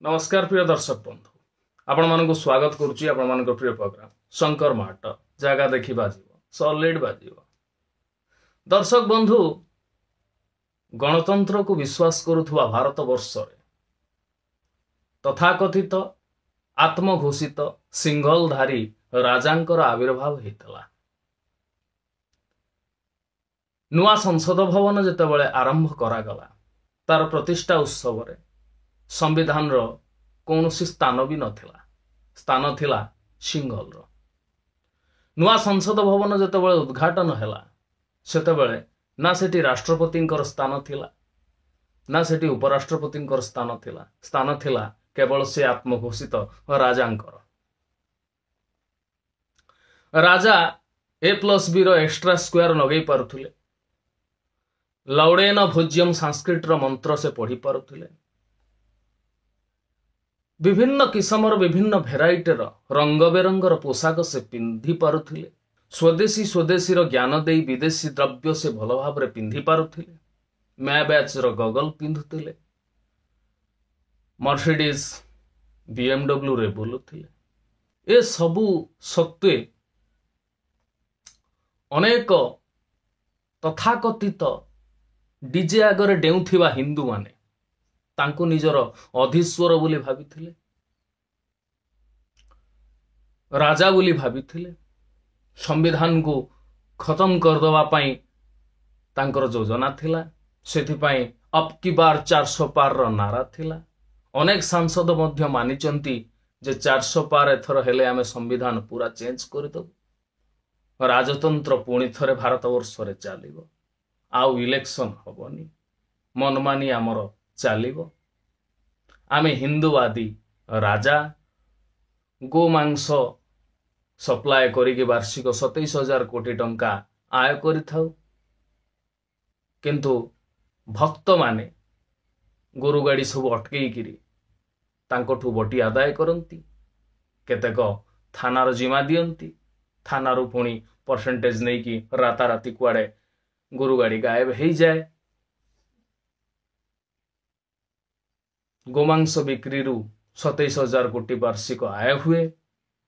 नमस्कार प्रिय दर्शक बंधु आपण मानक स्वागत करुच्ची आपण मानक प्रिय प्रोग्राम शंकर माट जगह देखी बाजिव सॉलिड बाजिव। दर्शक बंधु गणतंत्र को विश्वास करुवा भारत वर्ष तथाकथित आत्मघोषित सिंगलधारी राजांकर आविर्भाव होता। नुआ संसद भवन जेतेबेले आरंभ करागला तार प्रतिष्ठा उत्सव रे संविधान रो कौनसी स्थान भी नथिला, स्थान थिला सिंगल रो। नुआ संसद भवन जेतेबेले उद्घाटन हैला सेतेबेले ना सेठी राष्ट्रपतिंकर स्थान थिला ना सेठी उपराष्ट्रपतिंकर स्थान थिला, स्थान थिला केवल से आत्मघोषित राजांकर। राजा A+B रो एक्स्ट्रा स्क्वायर नगई पारुथिले, लौड़ेन भोज्यम संस्कृत रो मंत्र से पढ़ी पारुथिले, विभिन्न किसमर विभिन्न भेराइटर रंग बेरंगर पोशाक से पिंधि पारुथिले, स्वदेशी स्वदेशी रो ज्ञान देई विदेशी द्रव्य से भल भाव रे पिंधि पारुथिले, मैबैच रो गगल पिंधुथिले, मर्सिडीज BMW रे बुलुथिले। ए सबु सत्वे अनेक तथाकथित डीजे आगरे डेउथिबा हिंदू माने तांको निजर अधीश्वर बोली भाबिथिले, राजा बोली भाबिथिले। संविधान को खत्म करदवा पाई तांकर योजना थिला, सेथिपाई अब की बार 400 पार रो नारा थिला। अनेक सांसद मध्य मानिचंती जे 400 पार एथर हेले आमे संविधान पूरा चेंज करदबु, राजतंत्र पुणी थरे भारत वर्ष रे चलिबो, आउ इलेक्शन हबनी, मनमानी आमर चलिबो। आमे हिंदूवादी राजा गोमांस सप्लाय करिके वार्षिक 27,000 कोटी टंका आय करिथाउ, किंतु भक्त माने गोरु गाड़ी सब अटकई किरी तांकोठू बटी आदाय करंती, केतेक थानार जिमा दियंती, थानारू पुणी परसेंटेज नहीं कि राताराती कुआड़े गोरु गाड़ी गायब हो जाए। गोमांस बिक्री 27,000 कोटी वार्षिक आय हुए।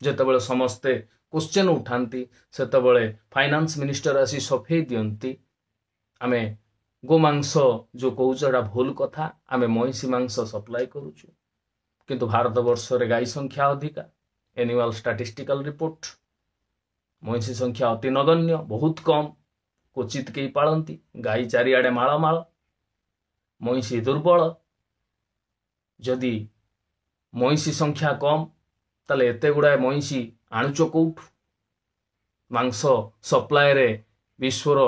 जेतेबेले समस्ते क्वेश्चन उठांती सेतेबेले फाइनेंस मिनिस्टर आसी सफेई दियंती, आमे गोमांस जो कहूचा भूल कथा, आमे महिषी मांस सप्लाई करूचु, किंतु भारत वर्ष रे गाई संख्या अधिका। एनुअल स्टैटिस्टिकल रिपोर्ट महिषी संख्या अति नगण्य, बहुत कम, क्वचित कई पालती। गाई चारिआडे माळमाळ, महिषी दुर्बल। जदि महिषी संख्या कम ताले एते गुड़ाए महिषी आणुच कौठु? मांस सप्लाय रे विश्वर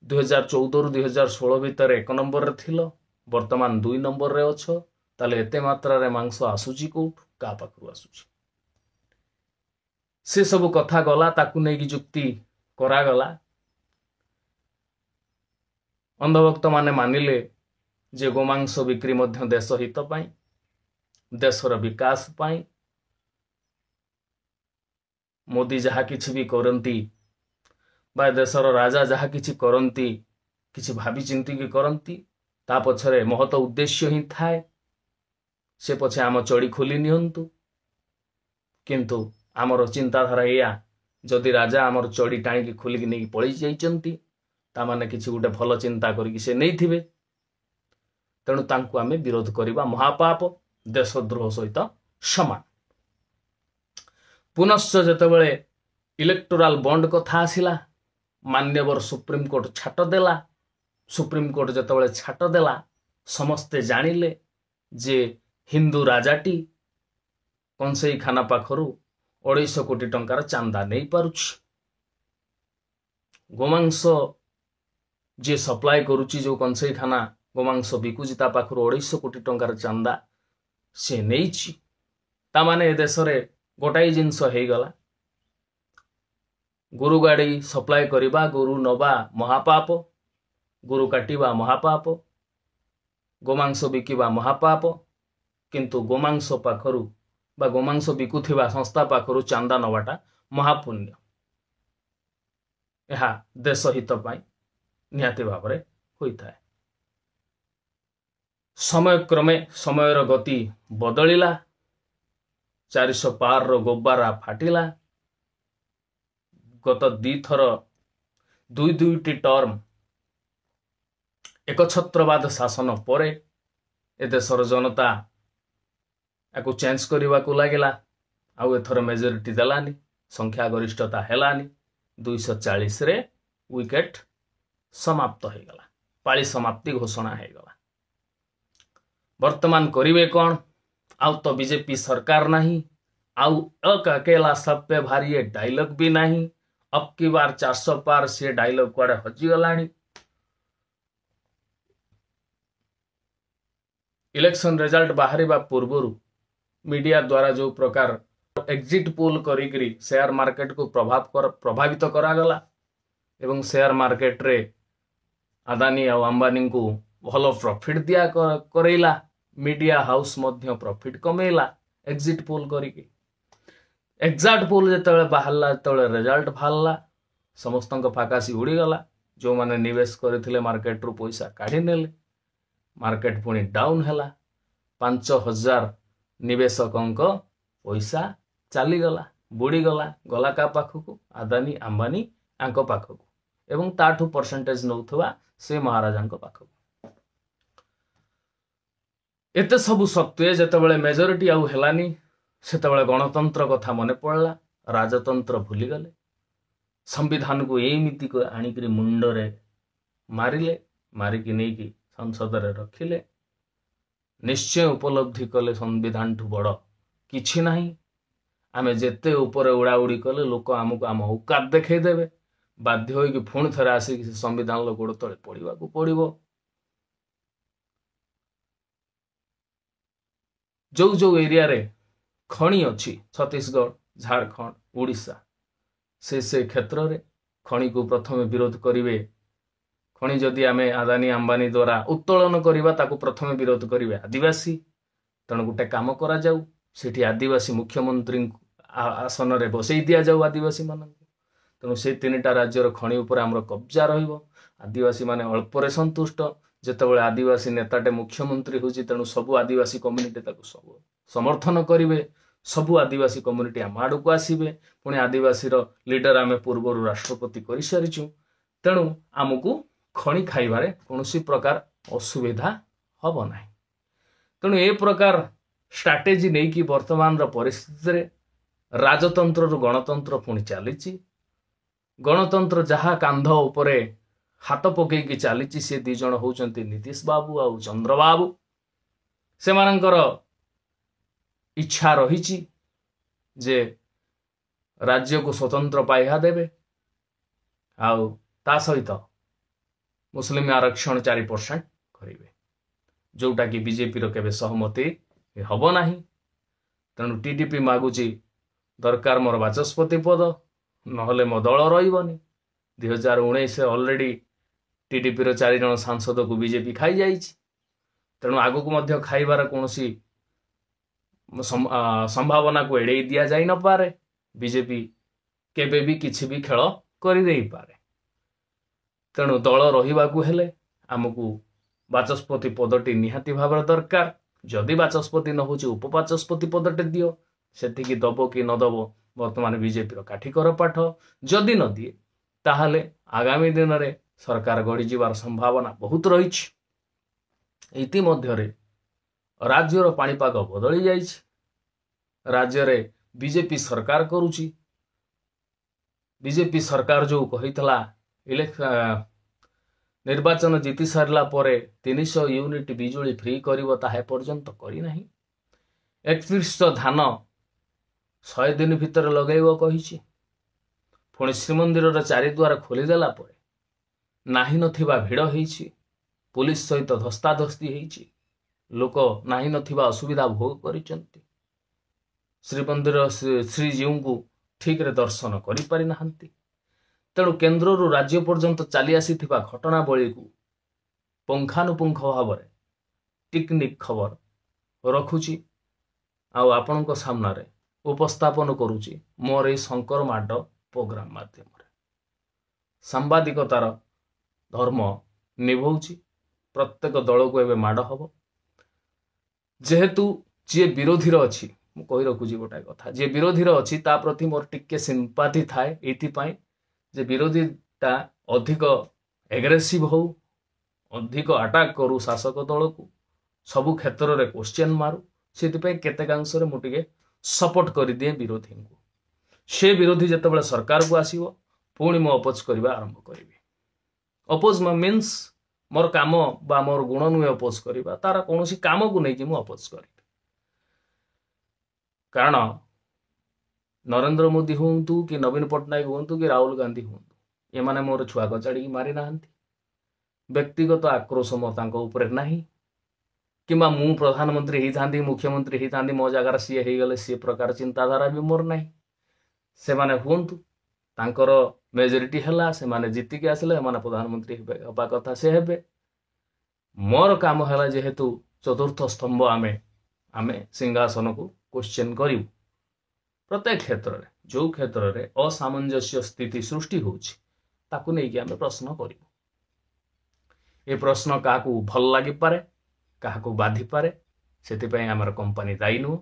2014 रु 2016 भितर 1 नंबर रे थिलो, वर्तमान 2 नंबर रे अछो, ताले एते मात्रा रे मांस आसुची कौठु? का पाखरु आसुची? से सब कथा गला, ताकू नहीं कि जुक्ति करा गला। अंधभक्त माने मानिले जे गोमांस बिक्री मध्य देश हित पाई, देशर विकास पाई, मोदी जहा किछि भी करंती बा देशर राजा जहा किछि करंती किछि भाबी चिंती कि करंती, ता पछरे महत उद्देश्य ही थाए। से पछे आम चढ़ी खोली नियंतु, किंतु आमर चिंताधारा या जदि राजा आमर चढ़ी टाणी खोलिकी नहीं पलि जाइचंती ता माने किछि गुटे भल चिंता करिकि से नहीं थिबे, तेणु तांकु आमे विरोध करिबा महापाप, देशद्रोह सहित समान। पुनश्च जेतेबेले इलेक्टोराल बॉन्ड कथा आसिला, मान्यवर सुप्रीम कोर्ट छाट देला। सुप्रीम कोर्ट जेतेबेले छाट देला, समस्ते जानिले जे हिंदू राजाटी कंसई खाना पाखरु 250 कोटी टंकार चांदा नहीं पारुछि। गोमांस जे सप्लाय करुछि, जो कंसई खाना गोमांस बिकुछि ता पाखरु 250 कोटी टंकार चांदा से नहींछि। ता माने ए देश रे गोटाई जिंस हे गला, गोरु गाड़ी सप्लाय करिबा, गोरु नबा महापाप, गोरु काटिबा महापाप, गोमांस बिकिबा महापाप, किंतु गोमांस पाखरु बा गोमांस बिकुथिबा संस्था पाखरु चांदा नवाटा महापुण्य। यह देश हित पाई निहाती भाव रे होइथाय। ସମୟକ୍ରମେ ସମୟର ଗତି ବଦଳିଲା। 400 ପାରର ଗୋବାରା ଫାଟିଲା। ଗତ ଦୁଇଟି ଟର୍ମ ଏକଛତ୍ରବାଦ ଶାସନ ପରେ ଏ ଦେଶର ଜନତା ୟାକୁ ଚେଞ୍ଜ କରିବାକୁ ଲାଗିଲା। ଆଉ ଏଥର ମେଜରିଟି ଦେଲାନି, ସଂଖ୍ୟା ଗରିଷ୍ଠତା ହେଲାନି। 240ରେ ୱିକେଟ ସମାପ୍ତ ହେଇଗଲା, ପାଳି ସମାପ୍ତି ଘୋଷଣା ହେଇଗଲା। ବର୍ତ୍ତମାନ କରିବେ କ'ଣ? ଆଉ ତ ବିଜେପି ସରକାର ନାହିଁ, ଆଉ ଏକ ଅକେଲା ସବ୍ ପେ ଭାରୀ ଡାଇଲଗ ବି ନାହିଁ। ଅବ୍ କି ବାर 400 ପାର ସେ ଡାଇଲଗ କୁଆଡେ ହଜିଗଲାଣି। ଇଲେକ୍ସନ ରେଜଲ୍ଟ ବାହାରିବା ପୂର୍ବରୁ ମିଡିଆ ଦ୍ୱାରା ଯେଉଁ ପ୍ରକାର ଏକ୍ଜିଟ୍ ପୋଲ୍ କରିକିରି ସେୟାର ମାର୍କେଟକୁ ପ୍ରଭାବିତ କରାଗଲା ଏବଂ ସେୟାର ମାର୍କେଟରେ ଆଦାନୀ ଆଉ ଅମ୍ବାନୀଙ୍କୁ ଭଲ ପ୍ରଫିଟ୍ ଦିଆ କରେଇଲା। ମିଡିଆ ହାଉସ୍ ମଧ୍ୟ ପ୍ରଫିଟ୍ କମେଇଲା ଏକ୍ଜିଟ୍ ପୋଲ୍ କରିକି। ଏକ୍ଜାକ୍ଟ ପୋଲ୍ ଯେତେବେଳେ ବାହାରିଲା, ଯେତେବେଳେ ରେଜଲ୍ଟ ବାହାରିଲା, ସମସ୍ତଙ୍କ ଫାକାସି ଉଡ଼ିଗଲା। ଯେଉଁମାନେ ନିବେଶ କରିଥିଲେ ମାର୍କେଟରୁ ପଇସା କାଢ଼ି ନେଲେ। ମାର୍କେଟ ପୁଣି ଡାଉନ୍ ହେଲା। 5000 ନିବେଶକଙ୍କ ପଇସା ଚାଲିଗଲା, ବୁଡ଼ିଗଲା। ଗଲା କାହା ପାଖକୁ? ଆଦାନୀ ଅମ୍ବାନୀ ୟାଙ୍କ ପାଖକୁ ଏବଂ ତାଠୁ ପରସେଣ୍ଟେଜ ନେଉଥିବା ସେ ମହାରାଜାଙ୍କ ପାଖକୁ। ଏତେ ସବୁ ସତ୍ତ୍ୱେ ଯେତେବେଳେ ମେଜରିଟି ଆଉ ହେଲାନି, ସେତେବେଳେ ଗଣତନ୍ତ୍ର କଥା ମନେ ପଡ଼ିଲା। ରାଜତନ୍ତ୍ର ଭୁଲିଗଲେ। ସମ୍ବିଧାନକୁ ଏମିତି ଆଣିକିରି ମୁଣ୍ଡରେ ମାରିଲେ, ମାରିକି ନେଇକି ସଂସଦରେ ରଖିଲେ। ନିଶ୍ଚୟ ଉପଲବ୍ଧି କଲେ ସମ୍ବିଧାନଠୁ ବଡ଼ କିଛି ନାହିଁ। ଆମେ ଯେତେ ଉପରେ ଉଡ଼ାଉଡ଼ି କଲେ ଲୋକ ଆମକୁ ଆମ ଔକାତ ଦେଖେଇଦେବେ। ବାଧ୍ୟ ହୋଇକି ପୁଣି ଥରେ ଆସିକି ସେ ସମ୍ବିଧାନର ଗୋଡ଼ ତଳେ ପଡ଼ିବାକୁ ପଡ଼ିବ। ଯୋଉ ଏରିଆରେ ଖଣି ଅଛି, ଛତିଶଗଡ଼, ଝାଡ଼ଖଣ୍ଡ, ଓଡ଼ିଶା, ସେ କ୍ଷେତ୍ରରେ ଖଣିକୁ ପ୍ରଥମେ ବିରୋଧ କରିବେ। ଖଣି ଯଦି ଆମେ ଆଦାନୀ ଅମ୍ବାନୀ ଦ୍ୱାରା ଉତ୍ତୋଳନ କରିବା, ତାକୁ ପ୍ରଥମେ ବିରୋଧ କରିବେ ଆଦିବାସୀ। ତେଣୁ ଗୋଟେ କାମ କରାଯାଉ, ସେଠି ଆଦିବାସୀ ମୁଖ୍ୟମନ୍ତ୍ରୀଙ୍କୁ ଆସନରେ ବସେଇ ଦିଆଯାଉ ଆଦିବାସୀମାନଙ୍କୁ। ତେଣୁ ସେ 3ଟା ରାଜ୍ୟର ଖଣି ଉପରେ ଆମର କବ୍ଜା ରହିବ। ଆଦିବାସୀମାନେ ଅଳ୍ପରେ ସନ୍ତୁଷ୍ଟ। ଯେତେବେଳେ ଆଦିବାସୀ ନେତାଟେ ମୁଖ୍ୟମନ୍ତ୍ରୀ ହେଉଛି, ତେଣୁ ସବୁ ଆଦିବାସୀ କମ୍ୟୁନିଟି ତାକୁ ସବୁ ସମର୍ଥନ କରିବେ। ସବୁ ଆଦିବାସୀ କମ୍ୟୁନିଟି ଆମ ଆଡ଼କୁ ଆସିବେ। ପୁଣି ଆଦିବାସୀର ଲିଡର ଆମେ ପୂର୍ବରୁ ରାଷ୍ଟ୍ରପତି କରିସାରିଛୁ। ତେଣୁ ଆମକୁ ଖଣି ଖାଇବାରେ କୌଣସି ପ୍ରକାର ଅସୁବିଧା ହବ ନାହିଁ। ତେଣୁ ଏ ପ୍ରକାର ଷ୍ଟ୍ରାଟେଜି ନେଇକି ବର୍ତ୍ତମାନର ପରିସ୍ଥିତିରେ ରାଜତନ୍ତ୍ରରୁ ଗଣତନ୍ତ୍ର ପୁଣି ଚାଲିଛି। ଗଣତନ୍ତ୍ର ଯାହା କାନ୍ଧ ଉପରେ ହାତ ପକେଇକି ଚାଲିଛି, ସେ 2 ଜଣ ହେଉଛନ୍ତି ନୀତିଶ ବାବୁ ଆଉ ଚନ୍ଦ୍ରବାବୁ। ସେମାନଙ୍କର ଇଚ୍ଛା ରହିଛି ଯେ ରାଜ୍ୟକୁ ସ୍ୱତନ୍ତ୍ର ପାହ୍ୟା ଦେବେ, ଆଉ ତା ସହିତ ମୁସଲିମ ଆରକ୍ଷଣ 4% କରିବେ, ଯୋଉଟାକି ବିଜେପିର କେବେ ସହମତି ହବ ନାହିଁ। ତେଣୁ ଟିଡିପି ମାଗୁଛି ଦରକାର ମୋର ବାଚସ୍ପତି ପଦ, ନହେଲେ ମୋ ଦଳ ରହିବନି। 2019 ଅଲରେଡି ଟିଡିପିର 4 ଜଣ ସାଂସଦକୁ ବିଜେପି ଖାଇଯାଇଛି। ତେଣୁ ଆଗକୁ ମଧ୍ୟ ଖାଇବାର କୌଣସି ସମ୍ଭାବନାକୁ ଏଡ଼େଇ ଦିଆଯାଇ ନପାରେ। ବିଜେପି କେବେ ବି କିଛି ବି ଖେଳ କରିଦେଇପାରେ। ତେଣୁ ଦଳ ରହିବାକୁ ହେଲେ ଆମକୁ ବାଚସ୍ପତି ପଦଟି ନିହାତି ଭାବରେ ଦରକାର। ଯଦି ବାଚସ୍ପତି ନ ହେଉଛି, ଉପବାଚସ୍ପତି ପଦଟେ ଦିଅ। ସେତିକି ଦବ କି ନ ଦବ ବର୍ତ୍ତମାନ ବିଜେପିର କାଠିକର ପାଠ। ଯଦି ନ ଦିଏ, ତାହେଲେ ଆଗାମୀ ଦିନରେ ସରକାର ଗଢ଼ିଯିବାର ସମ୍ଭାବନା ବହୁତ ରହିଛି। ଇତିମଧ୍ୟରେ ରାଜ୍ୟର ପାଣିପାଗ ବଦଳି ଯାଇଛି। ରାଜ୍ୟରେ ବିଜେପି ସରକାର କରୁଛି। ବିଜେପି ସରକାର ଯେଉଁ କହିଥିଲା ନିର୍ବାଚନ ଜିତି ସାରିଲା ପରେ 300 ୟୁନିଟ୍ ବିଜୁଳି ଫ୍ରି କରିବ, ତାହା ଏପର୍ଯ୍ୟନ୍ତ କରିନାହିଁ। 3100 ଧାନ 100 ଦିନ ଭିତରେ ଲଗାଇବ କହିଛି। ପୁଣି ଶ୍ରୀମନ୍ଦିରର 4 ଦ୍ୱାର ଖୋଲିଦେଲା ପରେ ନାହିଁ ନଥିବା ଭିଡ଼ ହେଇଛି। ପୁଲିସ ସହିତ ଧସ୍ତାଧସ୍ତି ହେଇଛି। ଲୋକ ନାହିଁ ନଥିବା ଅସୁବିଧା ଭୋଗ କରିଛନ୍ତି। ଶ୍ରୀମନ୍ଦିର ଶ୍ରୀଜୀଉଙ୍କୁ ଠିକରେ ଦର୍ଶନ କରିପାରି ନାହାନ୍ତି। ତେଣୁ କେନ୍ଦ୍ରରୁ ରାଜ୍ୟ ପର୍ଯ୍ୟନ୍ତ ଚାଲି ଆସିଥିବା ଘଟଣାବଳୀକୁ ପୁଙ୍ଖାନୁପୁଙ୍ଖ ଭାବରେ ଟିକନିକ ଖବର ରଖୁଛି ଆଉ ଆପଣଙ୍କ ସାମ୍ନାରେ ଉପସ୍ଥାପନ କରୁଛି ମୋର ଏହି ଶଙ୍କର ମାଡ଼ ପ୍ରୋଗ୍ରାମ ମାଧ୍ୟମରେ। ସାମ୍ବାଦିକତାର ଧର୍ମ ନିଭଉଛି। ପ୍ରତ୍ୟେକ ଦଳକୁ ଏବେ ମାଡ଼ ହବ। जेहेतु जी विरोधी अच्छी मु कही रखुची गोटाए कथा जी विरोधी अच्छी ता प्रति मोर टिके सिंपाथी थाए एथिपाई जे विरोधीटा अधिक एग्रेसिव हो अधिक अटाक करू शासक दल को सबु क्षेत्र में क्वेश्चन मारू से केतेकांश मुझे सपोर्ट कर दिए विरोधी को से विरोधी जिते सरकार को आसो पुणी मु अपोज करने आरंभ करी अपोज मीन्स मोर काम बा मोर गुण नुहे अपोज करवा तार कौन काम को लेकिन मु अपोज करी कारण नरेंद्र मोदी हूँ कि नवीन पट्टनायक हूँ कि राहुल गांधी हूँ ये माने मोर छुआ कचाड़ी मारी ना व्यक्तिगत आक्रोश मोर ना कि मु प्रधानमंत्री होता मुख्यमंत्री होता मो जगार सी हो सी प्रकार चिंताधारा भी मोर ना से माने हूँ तांकर मेजोरिटी है से माने जीतिकी आसिले माने प्रधानमंत्री हवा कथा से हेबे मोर काम है जेहेतु चतुर्थ स्तंभ आमे आमे सिंहासन को क्वेश्चन करू प्रत्येक क्षेत्र में जो क्षेत्र में असामंजस्य स्थिति सृष्टि होछि ताकू नहीं आमे प्रश्न करू ये प्रश्न क्या भल लगी पारे क्या बाधि पारे से आमर कंपनी दायी नुह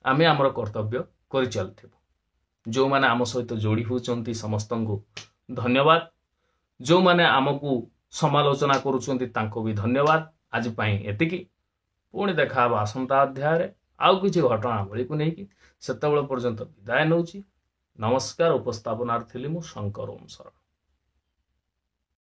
आमे आमर कर्तव्य कर चलू जो माने आम सहित जोड़ी होती समस्त को धन्यवाद जो माने आमको समालोचना करुछंती तांको भी धन्यवाद आज पाई एतिकी पुणी देखा आसंता अध्याय आउ किछि घटनावली को लेकिन सेतबेले पर्यंत विदाय नौची नमस्कार उपस्थापनार थिली मु शंकर ओम शरण।